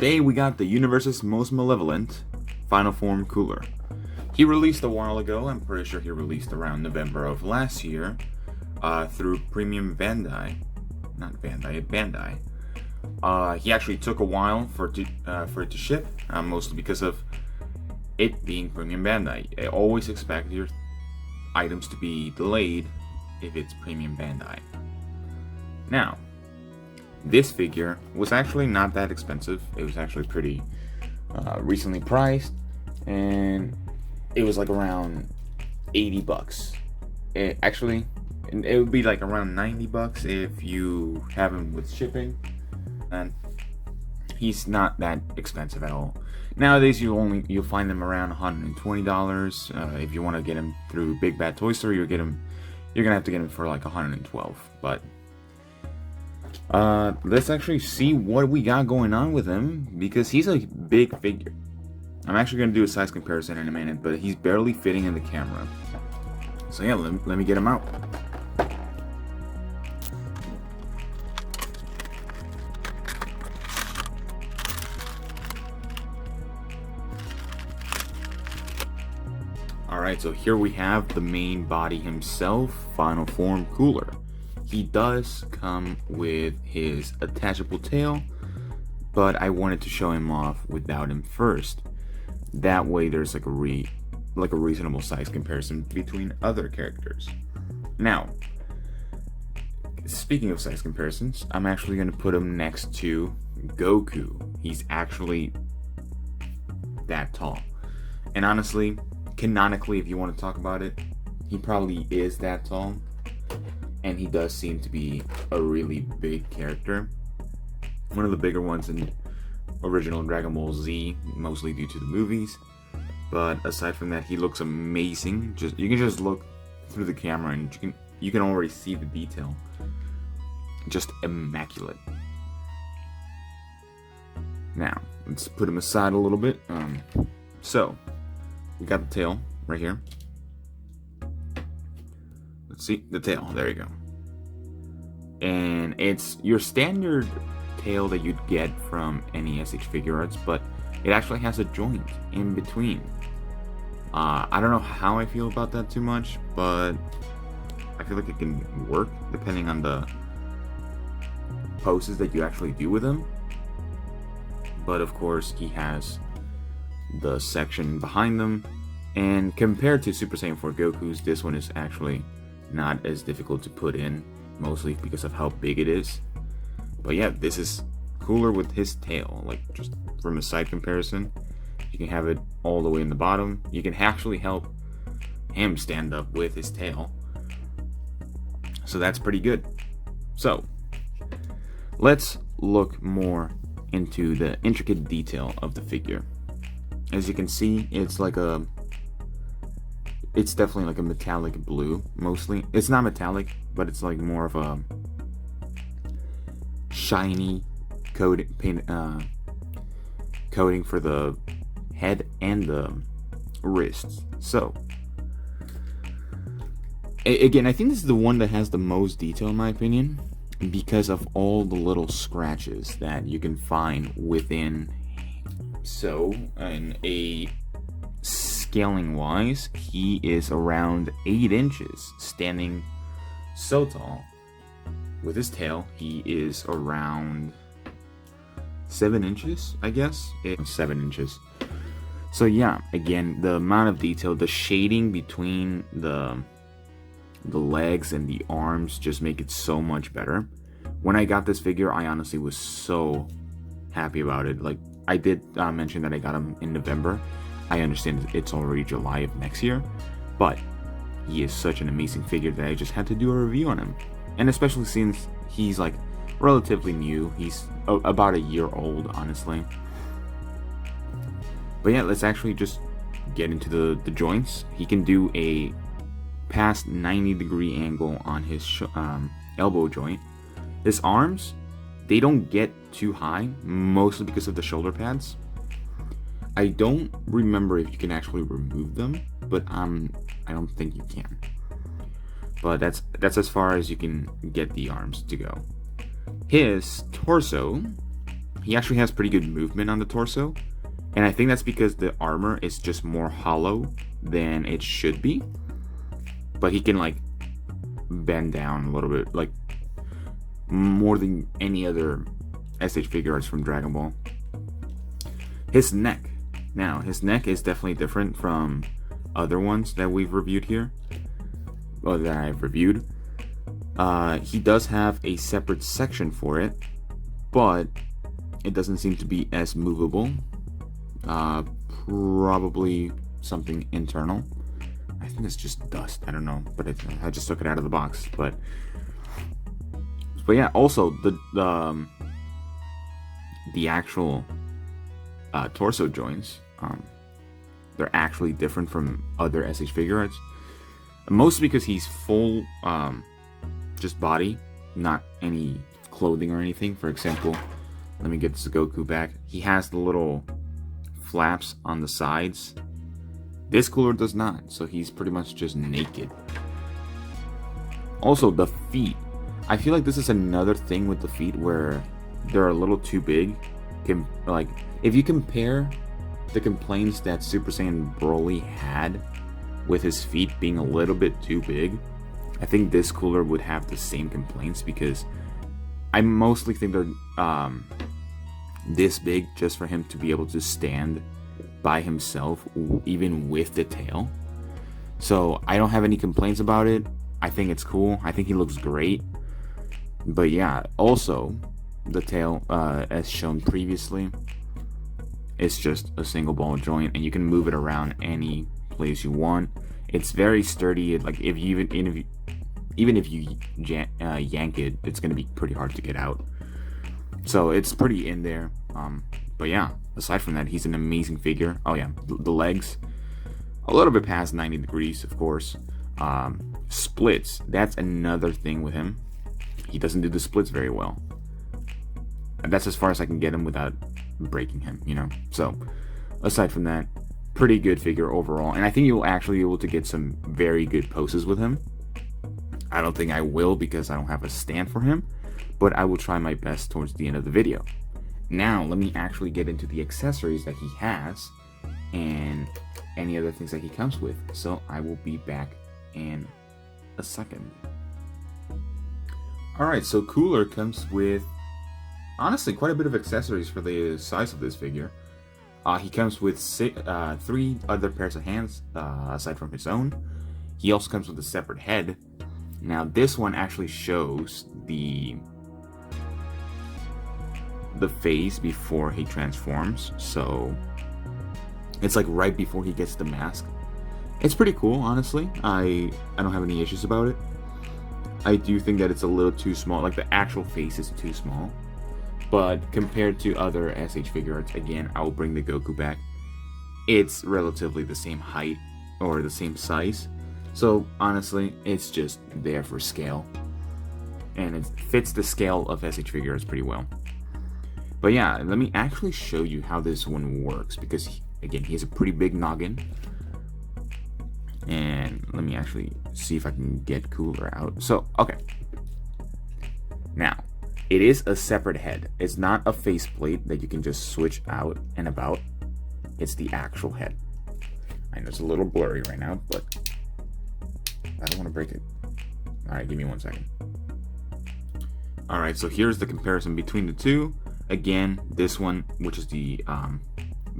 Today we got the universe's most malevolent final form cooler. He released a while ago. I'm pretty sure he released around November of last year through Premium Bandai. Bandai. He actually took a while for it to ship, mostly because of it being Premium Bandai. I always expect your items to be delayed if it's Premium Bandai. Now, this figure was actually not that expensive. It was actually pretty recently priced, and it was like around $80. It would be like around $90 if you have him with shipping, and he's not that expensive at all. Nowadays, you'll find them around $120. If you want to get him through Big Bad Toy Store, you're gonna have to get him for like $112. But let's actually see what we got going on with him, because he's a big figure. I'm actually going to do a size comparison in a minute, but he's barely fitting in the camera. So yeah, let me get him out. Alright, so here we have the main body himself, Final Form Cooler. He does come with his attachable tail, but I wanted to show him off without him first. That way there's like a reasonable size comparison between other characters. Now, speaking of size comparisons, I'm actually going to put him next to Goku. He's actually that tall. And honestly, canonically, if you want to talk about it, he probably is that tall. And he does seem to be a really big character. One of the bigger ones in original Dragon Ball Z, mostly due to the movies. But aside from that, he looks amazing. You can just look through the camera and you can already see the detail. Just immaculate. Now, let's put him aside a little bit. So, we got the tail right here. Let's see, the tail, there you go. And it's your standard tail that you'd get from any SH Figuarts, but it actually has a joint in between. I don't know how I feel about that too much, but I feel like it can work depending on the poses that you actually do with him. But of course, he has the section behind them, and compared to Super Saiyan 4 Goku's, this one is actually not as difficult to put in, mostly because of how big it is. But yeah, this is cooler with his tail. Like, just from a side comparison, you can have it all the way in the bottom. You can actually help him stand up with his tail, so that's pretty good. So let's look more into the intricate detail of the figure. As you can see, it's definitely like a metallic blue, mostly. It's not metallic, but it's like more of a shiny coating for the head and the wrists. So, again, I think this is the one that has the most detail in my opinion, because of all the little scratches that you can find within. So, in a scaling wise, he is around 8 inches, standing so tall. With his tail, he is around 7 inches, I guess. 7 inches. So yeah, again, the amount of detail, the shading between the legs and the arms just make it so much better. When I got this figure, I honestly was so happy about it. Like, I did mention that I got him in November. I understand it's already July of next year, but he is such an amazing figure that I just had to do a review on him. And especially since he's like relatively new. He's about a year old, honestly. But yeah, let's actually just get into the joints. He can do a past 90-degree angle on his elbow joint. His arms, they don't get too high, mostly because of the shoulder pads. I don't remember if you can actually remove them, but I don't think you can. But that's as far as you can get the arms to go. His torso He actually has pretty good movement on the torso, and I think that's because the armor is just more hollow than it should be. But he can like bend down a little bit, like more than any other SH Figuarts from Dragon Ball. His neck. Now, his neck is definitely different from other ones that we've reviewed here, or that I've reviewed. He does have a separate section for it, but it doesn't seem to be as movable. Probably something internal. I think it's just dust. I don't know, but I just took it out of the box. But yeah. Also, the actual torso joints, they're actually different from other SH Figuarts. Mostly because he's full, just body, not any clothing or anything. For example, let me get this Goku back. He has the little flaps on the sides. This cooler does not, so he's pretty much just naked. Also, the feet. I feel like this is another thing with the feet where they're a little too big. Like, if you compare the complaints that Super Saiyan Broly had with his feet being a little bit too big, I think this cooler would have the same complaints, because I mostly think they're this big just for him to be able to stand by himself, even with the tail. So I don't have any complaints about it. I think it's cool. I think he looks great. But yeah, also the tail, as shown previously, it's just a single ball joint, and you can move it around any place you want. It's very sturdy. Like, if you even if you yank it, it's gonna be pretty hard to get out. So it's pretty in there. But yeah, aside from that, he's an amazing figure. Oh yeah, the legs, a little bit past 90 degrees, of course. Splits, that's another thing with him. He doesn't do the splits very well. And that's as far as I can get him without breaking him, you know? So, aside from that, pretty good figure overall. And I think you'll actually be able to get some very good poses with him. I don't think I will, because I don't have a stand for him, but I will try my best towards the end of the video. Now, let me actually get into the accessories that he has and any other things that he comes with. So I will be back in a second. Alright, so Cooler comes with, honestly, quite a bit of accessories for the size of this figure. He comes with 3 other pairs of hands, aside from his own. He also comes with a separate head. Now, this one actually shows the phase before he transforms, so it's like right before he gets the mask. It's pretty cool, honestly. I don't have any issues about it. I do think that it's a little too small, like the actual face is too small, but compared to other SH Figuarts, again, I will bring the Goku back, it's relatively the same height or the same size. So honestly, it's just there for scale, and it fits the scale of SH Figuarts pretty well. But yeah, let me actually show you how this one works, because again, he has a pretty big noggin. And let me actually see if I can get Cooler out. So, okay. Now, it is a separate head. It's not a faceplate that you can just switch out and about. It's the actual head. I know it's a little blurry right now, but I don't want to break it. Alright, give me 1 second. Alright, so here's the comparison between the two. Again, this one, which is the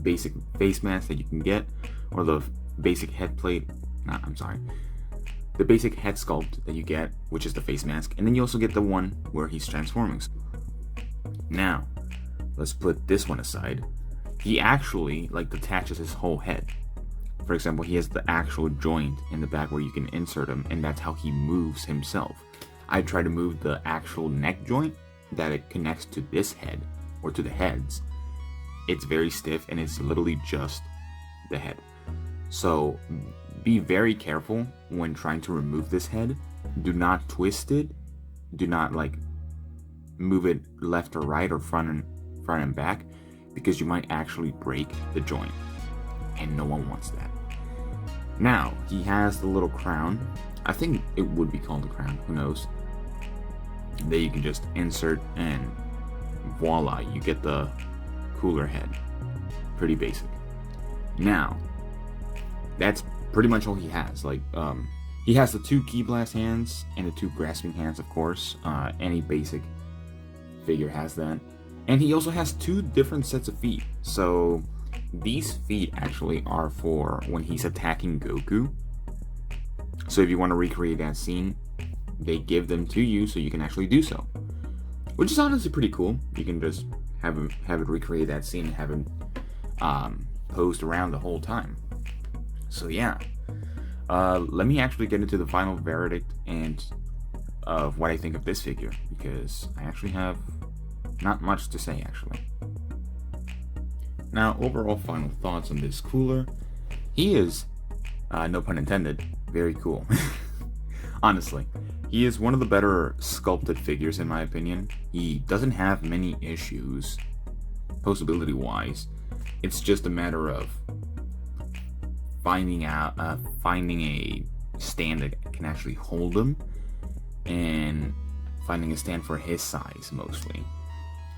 basic face mask that you can get, or the basic head plate, the basic head sculpt that you get, which is the face mask, and then you also get the one where he's transforming. Now, let's put this one aside. He actually, like, detaches his whole head. For example, he has the actual joint in the back where you can insert him, and that's how he moves himself. I try to move the actual neck joint that it connects to this head, or to the heads. It's very stiff, and it's literally just the head. So be very careful when trying to remove this head. Do not twist it. Do not like move it left or right or front and back, because you might actually break the joint, and no one wants that. Now, he has the little crown. I think it would be called a crown, who knows, that you can just insert and voila, you get the cooler head. Pretty basic. Now, that's pretty much all he has. Like, he has the 2 Ki Blast hands and the 2 grasping hands, of course. Any basic figure has that. And he also has 2 different sets of feet. So these feet actually are for when he's attacking Goku. So if you want to recreate that scene, they give them to you so you can actually do so. Which is honestly pretty cool. You can just have it recreate that scene and have him posed around the whole time. So yeah. Let me actually get into the final verdict and of what I think of this figure, because I actually have not much to say actually. Now, overall final thoughts on this cooler. He is, no pun intended, very cool. Honestly, he is one of the better sculpted figures in my opinion. He doesn't have many issues, posability wise. It's just a matter of finding a stand that can actually hold him, and finding a stand for his size mostly.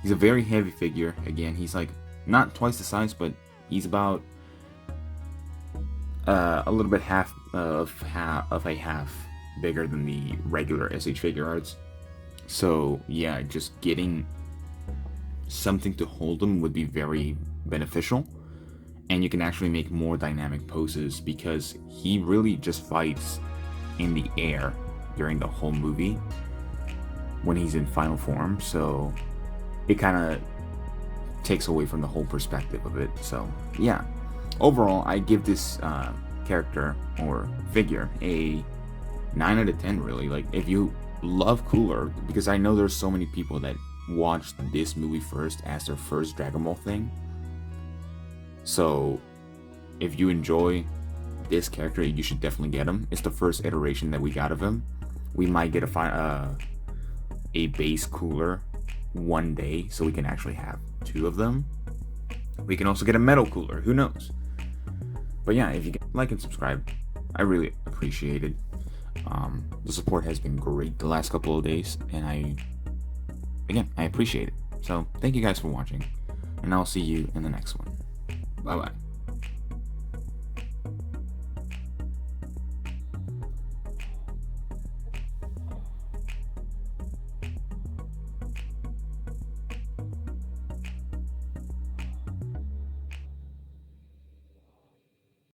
He's a very heavy figure. Again, he's like not twice the size, but he's about a little bit half bigger than the regular SH Figuarts. So yeah, just getting something to hold him would be very beneficial. And you can actually make more dynamic poses, because he really just fights in the air during the whole movie when he's in final form. So it kind of takes away from the whole perspective of it. So yeah, overall I give this character or figure a 9 out of 10 really. Like, if you love Cooler, because I know there's so many people that watched this movie first as their first Dragon Ball thing. So if you enjoy this character, you should definitely get him. It's the first iteration that we got of him. We might get a base Cooler one day, so we can actually have 2 of them. We can also get a metal Cooler, who knows. But yeah, if you can like and subscribe, I really appreciate it. The support has been great the last couple of days, and I appreciate it. So thank you guys for watching, and I'll see you in the next one. Bye bye.